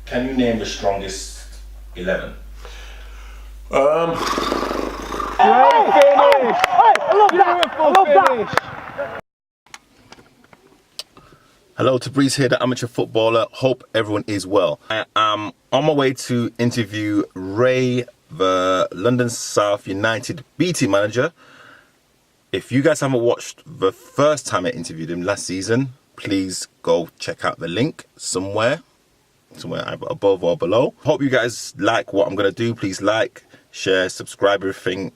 Can you name the strongest 11? Great finish! I love that! Hello, Tabriz here, the amateur footballer. Hope everyone is well. I am on my way to interview Ray, the London South United B team manager. If you guys haven't watched the first time I interviewed him last season, please go check out the link somewhere either above or below. Hope you guys like what I'm gonna do. Please like, share, subscribe, everything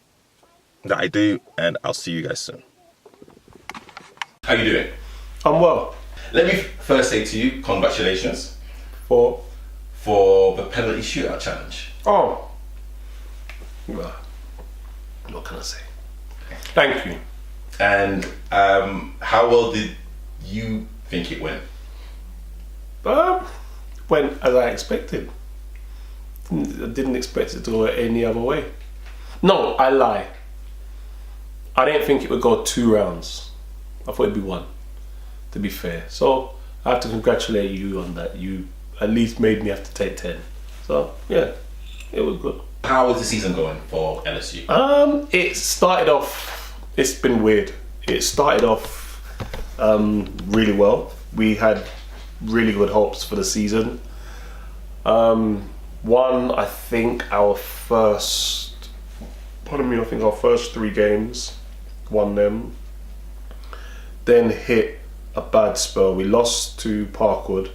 that I do, and I'll see you guys soon. How you doing? I'm well. Let me first say to you, congratulations For the penalty shootout challenge. Oh. Well, what can I say? Thank you. And how well did you think it went? Went as I expected. I didn't expect it to go any other way. No, I lie. I didn't think it would go 2 rounds. I thought it'd be 1, to be fair. So I have to congratulate you on that. You at least made me have to take 10. So yeah, it was good. How was the season going for LSU? It started off, it's been weird. It started off really well. We had really good hopes for the season. I think our first 3 games, won them. Then hit a bad spell. We lost to Parkwood,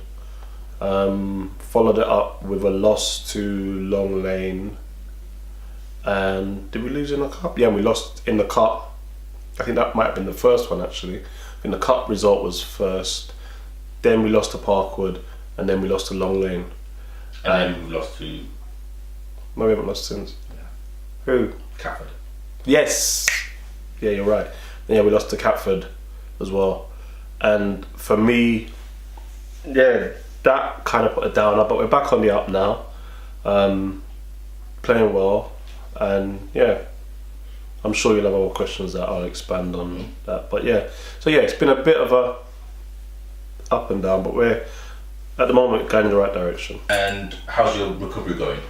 followed it up with a loss to Long Lane. And did we lose in the cup? Yeah, we lost in the cup. I think that might have been the first one actually. I think the cup result was first. Then we lost to Parkwood, and then we lost to Long Lane. And then we lost to... No, we haven't lost since. Yeah. Who? Catford. Yes. Yeah, you're right. And yeah, we lost to Catford as well. And for me, yeah, that kind of put a downer. But we're back on the up now, playing well, and yeah, I'm sure you'll have more questions that I'll expand on that. But yeah, so yeah, it's been a bit of a up and down, but we're at the moment going in the right direction. And how's your recovery going?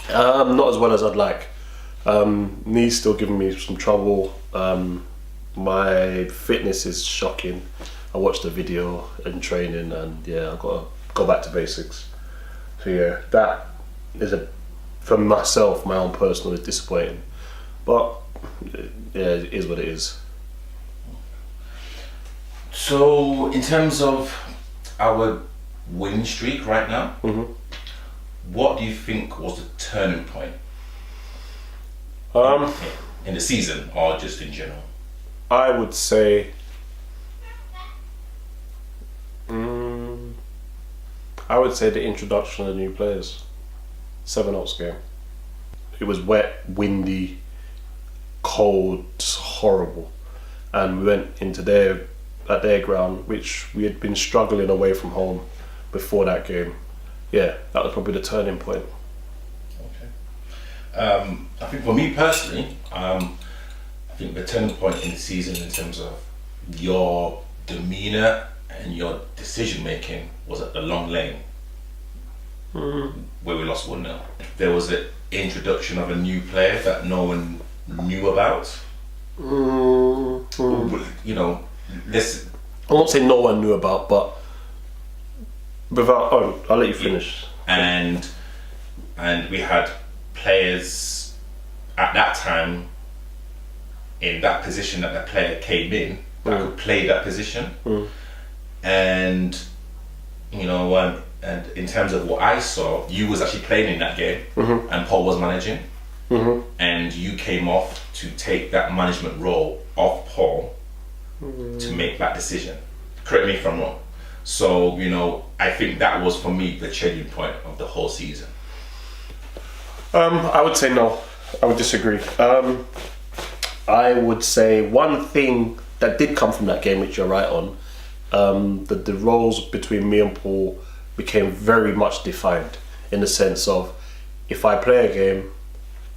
Not as well as I'd like. Knee's still giving me some trouble. My fitness is shocking. I watched the video in training, and yeah, I've got to go back to basics. So yeah, that is for myself, my own personal, is disappointing. But yeah, it is what it is. So in terms of our winning streak right now, what do you think was the turning point in the season, or just in general? I would say the introduction of the new players. 7 Oaks game. It was wet, windy, cold, horrible, and we went into their ground, which we had been struggling away from home before that game. Yeah, that was probably the turning point. Okay. I think for me personally, I think the turning point in the season in terms of your demeanour and your decision making was at the Long Lane, where we lost 1-0. There was an introduction of a new player that no one knew about. You know, I won't say no one knew about, but I'll let you finish. And we had players at that time in that position that the player came in that could play that position. And you know, and in terms of what I saw, you was actually playing in that game, and Paul was managing, and you came off to take that management role off Paul to make that decision. Correct me if I'm wrong. So, you know, I think that was for me the changing point of the whole season. I would say no. I would disagree. I would say one thing that did come from that game, which you're right on, that the roles between me and Paul became very much defined, in the sense of, if I play a game,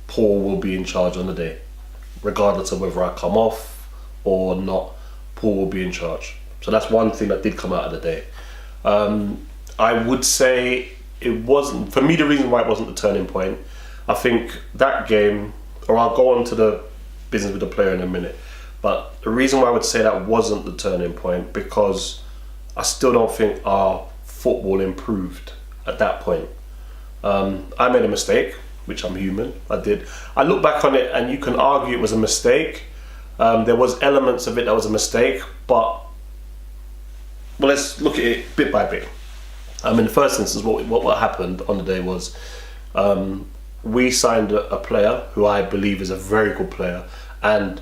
Paul will be in charge on the day, regardless of whether I come off or not. Paul will be in charge. So that's one thing that did come out of the day. I would say it wasn't, for me, the reason why it wasn't the turning point, I think that game, or I'll go on to the business with the player in a minute, but the reason why I would say that wasn't the turning point, because I still don't think our football improved at that point. I made a mistake, which I'm human, I did. I look back on it and you can argue it was a mistake. There was elements of it that was a mistake, but well, let's look at it bit by bit. In the first instance, what happened on the day was we signed a player who I believe is a very good player and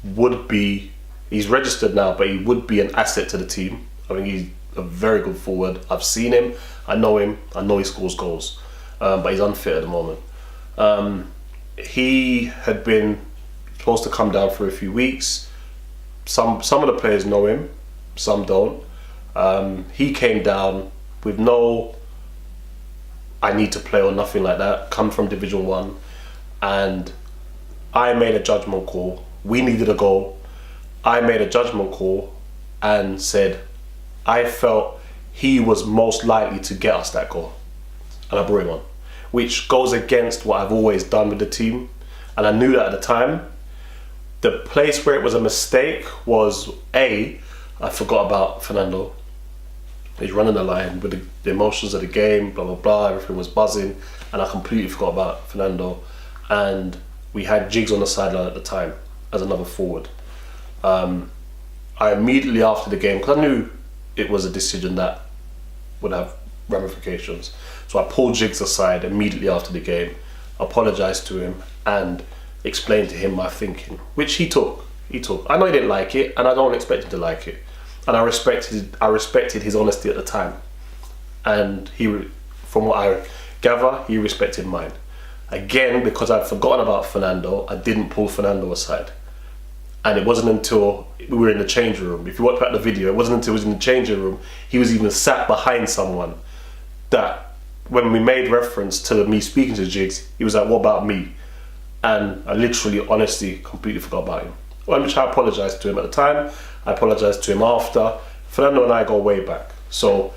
would be, he's registered now, but he would be an asset to the team. I think he's a very good forward. I've seen him, I know he scores goals, but he's unfit at the moment. He had been supposed to come down for a few weeks. Some of the players know him, some don't. He came down with no I need to play or nothing like that, come from Division 1, and I made a judgment call. We needed a goal. I made a judgment call and said I felt he was most likely to get us that goal, and I brought him on, which goes against what I've always done with the team, and I knew that at the time. The place where it was a mistake was I forgot about Fernando. He's running the line with the emotions of the game, blah blah blah, everything was buzzing, and I completely forgot about Fernando. And we had Jigs on the sideline at the time as another forward. I immediately after the game, because I knew it was a decision that would have ramifications, so I pulled Jigs aside immediately after the game, apologised to him and explained to him my thinking, which he took. I know he didn't like it, and I don't expect him to like it. And I respected his honesty at the time, and from what I gather, he respected mine. Again, because I'd forgotten about Fernando, I didn't pull Fernando aside, and it wasn't until we were in the changing room. If you watch back the video, it wasn't until he was in the changing room, he was even sat behind someone, that when we made reference to me speaking to Jigs, he was like, "What about me?" And I literally, honestly, completely forgot about him. Which I apologised to him at the time. I apologised to him after. Fernando and I go way back, so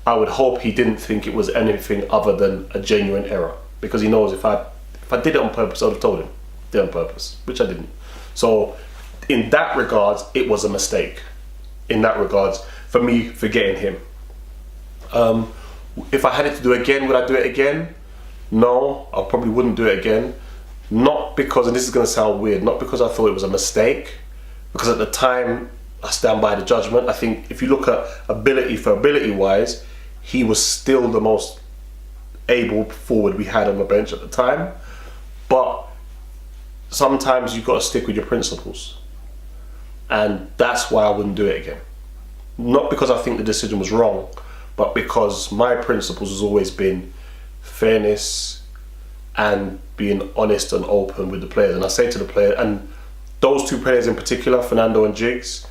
I would hope he didn't think it was anything other than a genuine error, because he knows if I did it on purpose, I would have told him, did it on purpose, which I didn't. So in that regards, it was a mistake. In that regards, for me forgetting him. If I had it to do again, would I do it again? No, I probably wouldn't do it again. Not because, and this is going to sound weird, not because I thought it was a mistake, because at the time I stand by the judgment. I think if you look at ability wise, he was still the most able forward we had on the bench at the time. But sometimes you've got to stick with your principles, and that's why I wouldn't do it again. Not because I think the decision was wrong, but because my principles has always been fairness and being honest and open with the players. And I say to the player, and those two players in particular, Fernando and Jigs,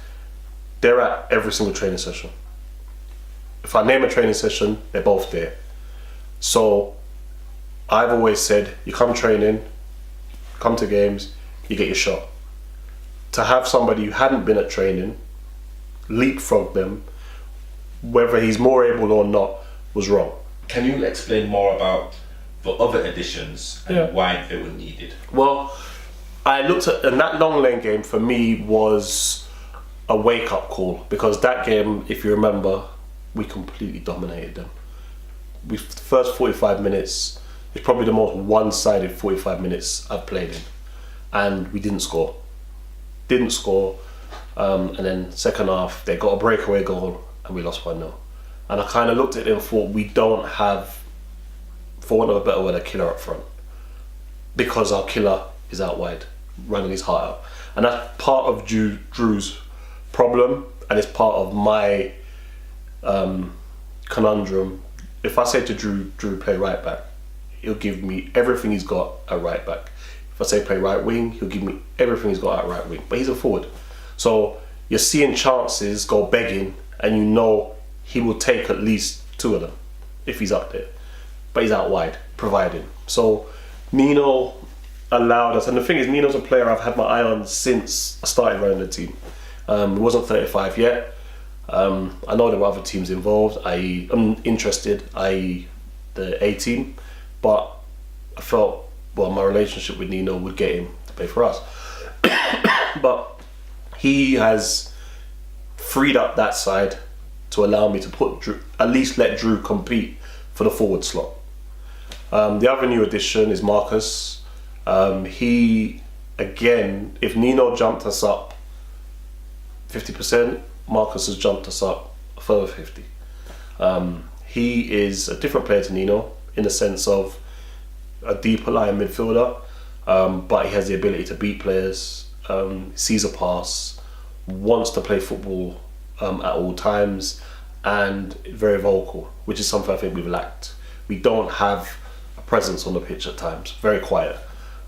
they're at every single training session. If I name a training session, they're both there. So I've always said, you come training, come to games, you get your shot. To have somebody who hadn't been at training leapfrog them, whether he's more able or not, was wrong. Can you explain more about the other additions and why they were needed? Well, I looked at, and that Long Lane game for me was a wake-up call, because that game, if you remember, we completely dominated them. The first 45 minutes is probably the most one-sided 45 minutes I've played in, and we didn't score. And then second half, they got a breakaway goal and we lost 1-0. And I kind of looked at it and thought, we don't have, for want of a better word, a killer up front, because our killer is out wide, running his heart out. And that's part of Drew's problem, and it's part of my conundrum. If I say to Drew, play right back, he'll give me everything he's got at right back. If I say play right wing, he'll give me everything he's got at right wing. But he's a forward. So you're seeing chances go begging, and you know he will take at least 2 of them if he's up there. But he's out wide, providing. So Nino allowed us, and the thing is, Nino's a player I've had my eye on since I started running the team. He wasn't 35 yet. I know there were other teams involved. I'm interested. I the A team, but I felt, well, my relationship with Nino would get him to play for us. But he has freed up that side to allow me to put Drew, at least let Drew compete for the forward slot. The other new addition is Marcus. He, again, if Nino jumped us up 50%, Marcus has jumped us up a further 50. He is a different player to Nino in the sense of a deeper line midfielder, but he has the ability to beat players, sees a pass, wants to play football at all times, and very vocal, which is something I think we've lacked. We don't have a presence on the pitch at times, very quiet.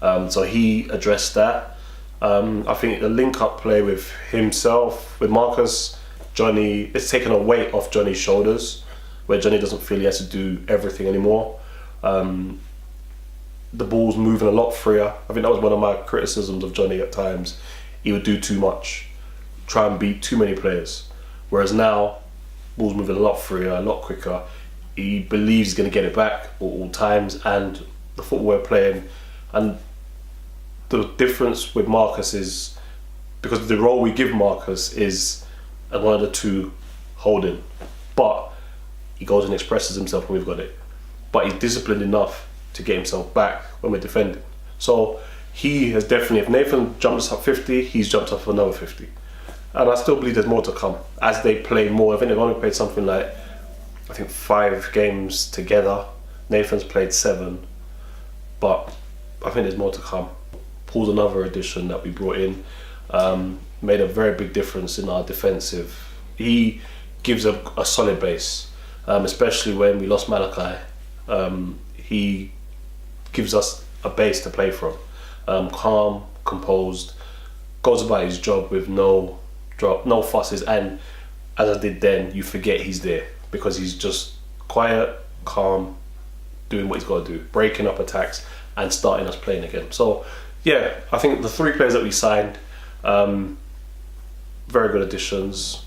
So he addressed that. I think the link-up play with himself, with Marcus, Johnny, it's taken a weight off Johnny's shoulders, where Johnny doesn't feel he has to do everything anymore. The ball's moving a lot freer. I think that was one of my criticisms of Johnny at times. He would do too much, try and beat too many players. Whereas now, ball's moving a lot freer, a lot quicker. He believes he's going to get it back at all times, and the football we're playing. And the difference with Marcus is, because the role we give Marcus is one of the two holding, but he goes and expresses himself when we've got it. But he's disciplined enough to get himself back when we're defending. So he has definitely, if Nathan jumped us up 50, he's jumped up another 50. And I still believe there's more to come as they play more. I think they've only played something like, 5 games together. Nathan's played 7, but I think there's more to come. Paul's another addition that we brought in, made a very big difference in our defensive. He gives a solid base, especially when we lost Malachi. He gives us a base to play from. Calm, composed, goes about his job with no fusses, and as I did then, you forget he's there because he's just quiet, calm, doing what he's got to do, breaking up attacks and starting us playing again. So yeah, I think the 3 players that we signed, very good additions,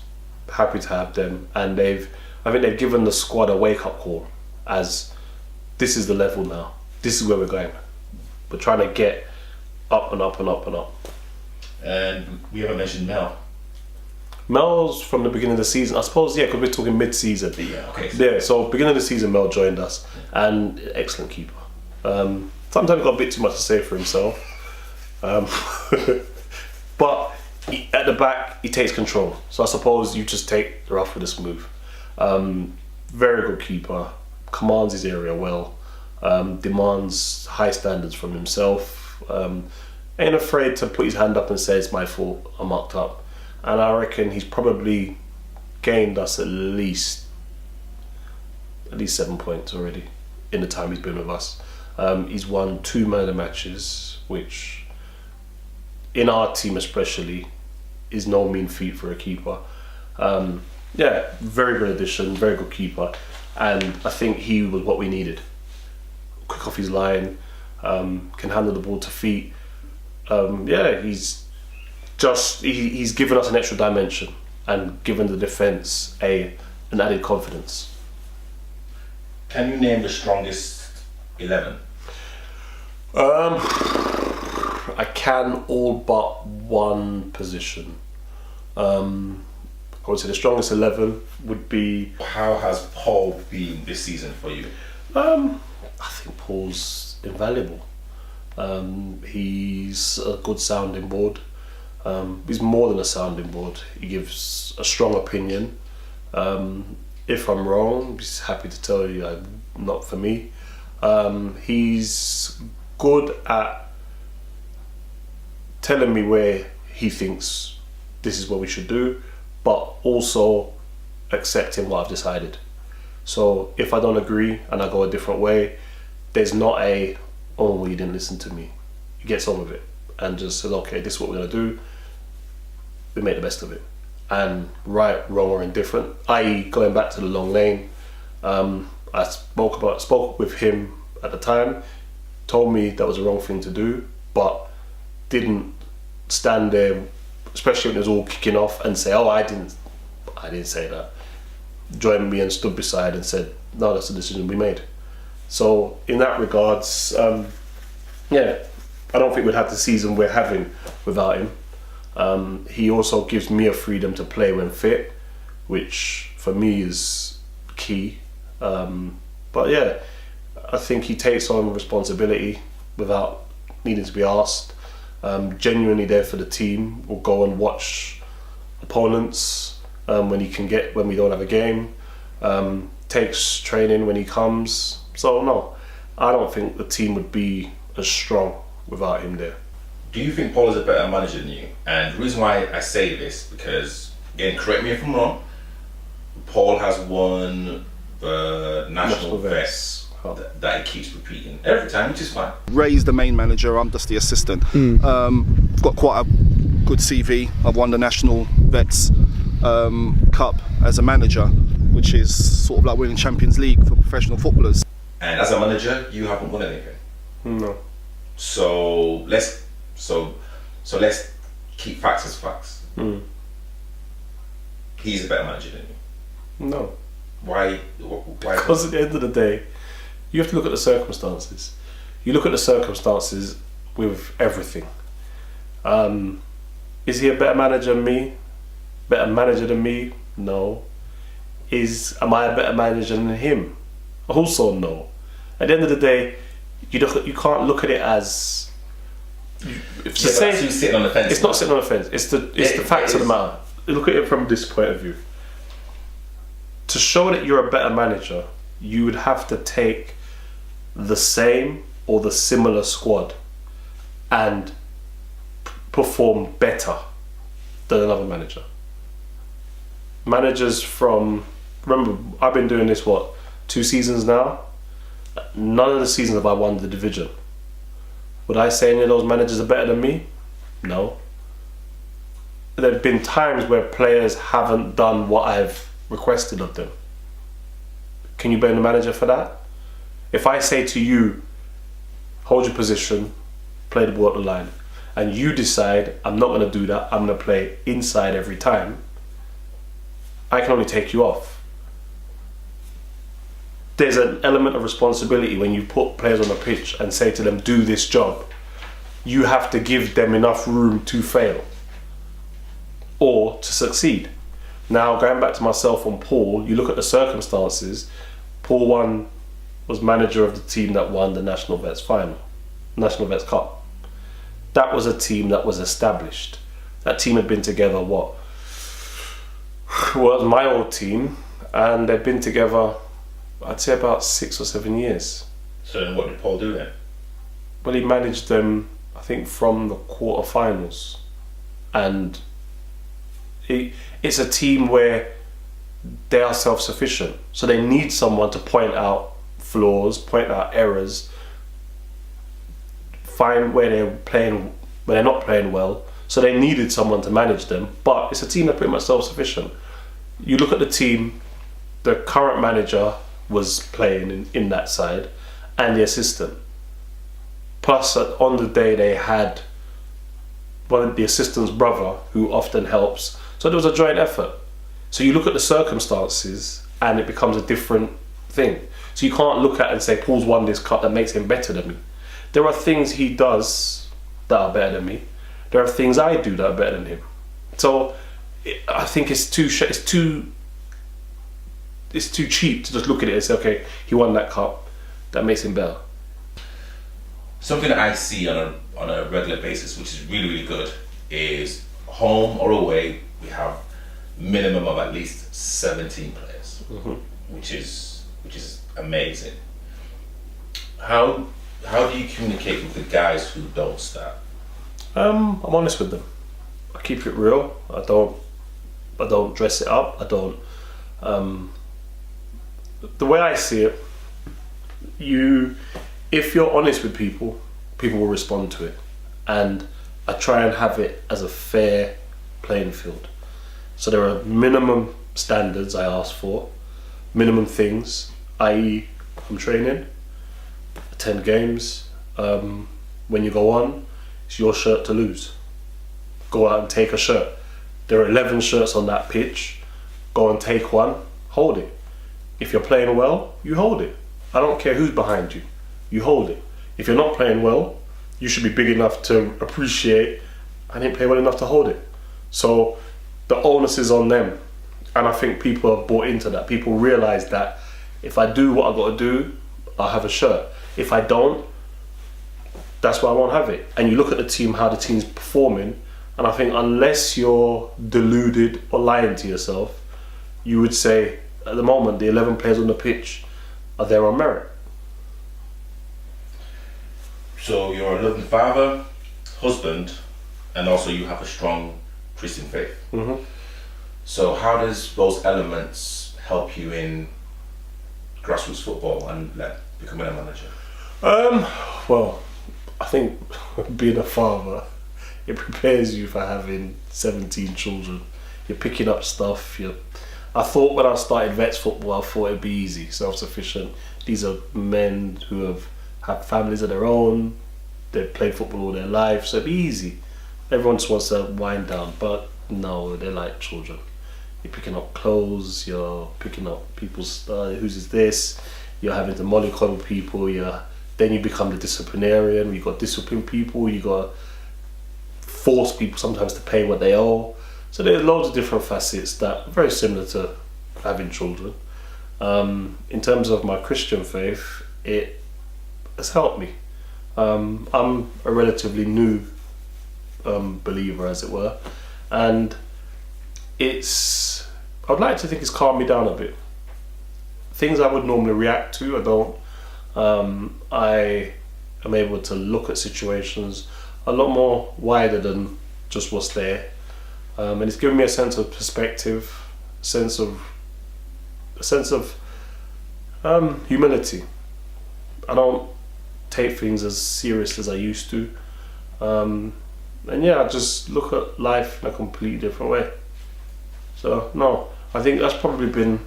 happy to have them, and I think they've given the squad a wake-up call as this is the level now, this is where we're going. We're trying to get up and up and up and up. And we haven't mentioned Mel. Mel's from the beginning of the season, I suppose, yeah, because we're talking mid-season. Yeah, okay. Yeah, so beginning of the season, Mel joined us, and excellent keeper. Sometimes got a bit too much to say for himself, but at the back he takes control. So I suppose you just take the rough with the smooth. Very good keeper, commands his area well, demands high standards from himself. Ain't afraid to put his hand up and say it's my fault, I mucked up. And I reckon he's probably gained us at least 7 points already in the time he's been with us. He's won 2 man of the matches, which in our team especially is no mean feat for a keeper. Yeah, very good addition, very good keeper, and I think he was what we needed. Quick off his line, can handle the ball to feet. Yeah, he's given us an extra dimension and given the defence an added confidence. Can you name the strongest 11? I can, all but one position. I would say the strongest 11 would be... How has Paul been this season for you? I think Paul's invaluable. He's a good sounding board. He's more than a sounding board. He gives a strong opinion. If I'm wrong, he's happy to tell you not for me. He's good at telling me where he thinks this is what we should do, but also accepting what I've decided. So if I don't agree and I go a different way, there's not oh, you didn't listen to me. He gets on with it and just says, okay, this is what we're going to do. We make the best of it. And right, wrong or indifferent, i.e. going back to the long lane, I spoke with him at the time, told me that was the wrong thing to do, but didn't stand there, especially when it was all kicking off, and say, oh, I didn't say that. Joined me and stood beside and said, no, that's the decision we made. So in that regards, yeah, I don't think we'd have the season we're having without him. He also gives me a freedom to play when fit, which for me is key. But yeah, I think he takes on responsibility without needing to be asked. Genuinely there for the team. Will go and watch opponents when we don't have a game. Takes training when he comes. So no, I don't think the team would be as strong without him there. Do you think Paul is a better manager than you? And the reason why I say this, because, again, correct me if I'm wrong, Paul has won the national vets that he keeps repeating every time, which is fine. Ray's the main manager, I'm just the assistant. I've got quite a good CV. I've won the National Vets Cup as a manager, which is sort of like winning Champions League for professional footballers. And as a manager, you haven't won anything. No. So let's keep facts as facts. He's a better manager than you. No. Why? Because at the end of the day, you have to look at the circumstances. You look at the circumstances with everything. Is he a better manager than me? Better manager than me? No. Am I a better manager than him? Also no. At the end of the day, you can't look at it as. Who's sitting on the fence? It's not sitting on the fence. It's the facts of the matter. Look at it from this point of view. To show that you're a better manager, you would have to take the same or the similar squad and perform better than another manager. Managers remember, I've been doing this 2 seasons now. None of the seasons have I won the division. Would I say any of those managers are better than me? No. There have been times where players haven't done what I've requested of them. Can you blame the manager for that? If I say to you, hold your position, play the ball at the line, and you decide, I'm not going to do that, I'm going to play inside every time, I can only take you off. There's an element of responsibility when you put players on the pitch and say to them, do this job. You have to give them enough room to fail or to succeed. Now, going back to myself and Paul, you look at the circumstances. Paul was manager of the team that won the National Vets Cup. That was a team that was established. That team had been together, well, it was my old team, and they'd been together, I'd say about 6 or 7 years. So then what did Paul do then? Well, he managed them, I think, from the quarterfinals. And it's a team where they are self-sufficient. So they need someone to point out flaws, point out errors, find where they're not playing well. So they needed someone to manage them. But it's a team that's pretty much self-sufficient. You look at the team, the current manager was playing in that side, and the assistant. Plus, on the day they had one of the assistant's brother, who often helps. So there was a joint effort. So you look at the circumstances, and it becomes a different thing. So you can't look at it and say, Paul's won this cup, that makes him better than me. There are things he does that are better than me. There are things I do that are better than him. So I think it's too cheap to just look at it and say, okay, he won that cup, that makes him better. Something that I see on a regular basis, which is really, really good, is home or away, we have minimum of at least 17 players, which is amazing. How do you communicate with the guys who don't start? I'm honest with them. I keep it real. I don't dress it up. I don't. The way I see it, if you're honest with people will respond to it, and I try and have it as a fair playing field. So there are minimum standards I ask for, minimum things, i.e. I'm training, attend games. When you go on, it's your shirt to lose. Go out and take a shirt. There are 11 shirts on that pitch. Go and take one, hold it. If you're playing well, you hold it. I don't care who's behind you. You hold it. If you're not playing well, you should be big enough to appreciate I didn't play well enough to hold it. So the onus is on them. And I think people have bought into that. People realise that if I do what I got to do, I'll have a shirt. If I don't, that's why I won't have it. And you look at the team, how the team's performing, and I think unless you're deluded or lying to yourself, you would say at the moment the 11 players on the pitch are there on merit. So you're a loving father, husband, and also you have a strong Christian faith. Mm-hmm. So how does those elements help you in grassroots football and becoming a manager? Well, I think being a father, it prepares you for having 17 children. You're picking up stuff. I thought when I started vets football, I thought it'd be easy, self-sufficient. These are men who have had families of their own. They've played football all their life, so it'd be easy. Everyone just wants to wind down, but no, they're like children. You're picking up clothes, you're picking up people's, whose is this? You're having to mollycoddle people, then you become the disciplinarian. You got discipline people, you got force people sometimes to pay what they owe. So there's loads of different facets that are very similar to having children. In terms of my Christian faith, it has helped me. I'm a relatively new believer, as it were, and I'd like to think it's calmed me down a bit. Things I would normally react to, I don't. I am able to look at situations a lot more wider than just what's there, and it's given me a sense of perspective, a sense of humility. I don't take things as serious as I used to, and I just look at life in a completely different way. So no, I think that's probably been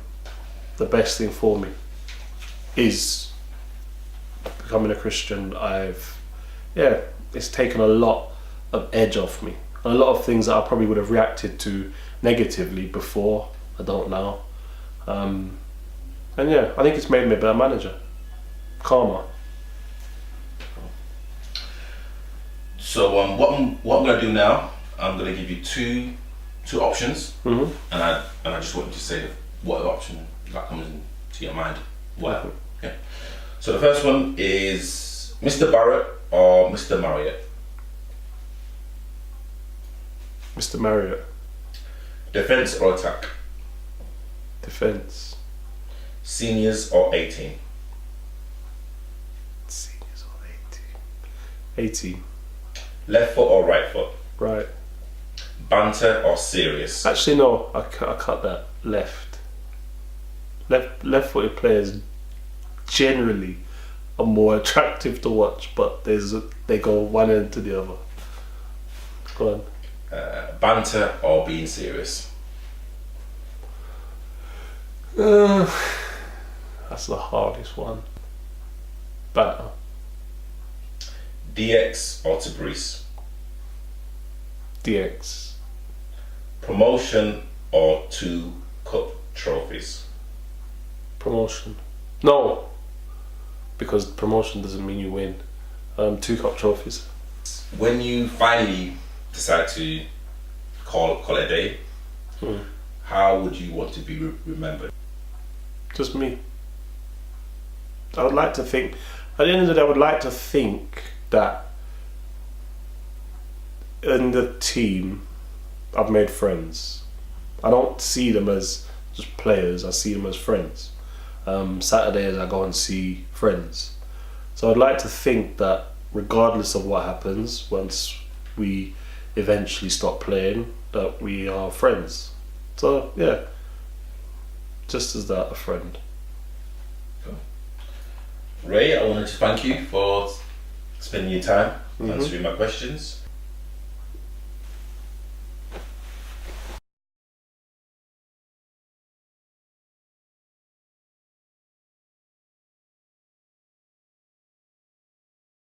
the best thing for me, is becoming a Christian. It's taken a lot of edge off me. A lot of things that I probably would have reacted to negatively before, I don't now. I think it's made me a better manager, calmer. So what I'm going to do now, I'm going to give you two options, Mm-hmm. and I just want you to say what option that comes into your mind. Whatever. Mm-hmm. Okay. So the first one is Mr. Barrett or Mr. Marriott. Mr. Marriott. Defense or attack. Defense. Seniors or 18. Seniors or 18. 18. Left foot or right foot. Right. Banter or serious. Actually, no. I cut that. Left. Left-footed players generally are more attractive to watch, but they go one end to the other. Go on. Banter or being serious. That's the hardest one. Banter. DX or Tabrice. DX. Promotion or 2 cup trophies. Promotion. No, because promotion doesn't mean you win. 2 cup trophies. When you finally decide to call it a day, how would you want to be remembered? Just me. I would like to think, at the end of the day, I would like to think that in the team I've made friends. I don't see them as just players, I see them as friends. Saturdays I go and see friends. So I'd like to think that regardless of what happens, once we eventually stop playing, that we are friends. So yeah, just as that, a friend. Ray, I wanted to thank you for spending your time answering my questions.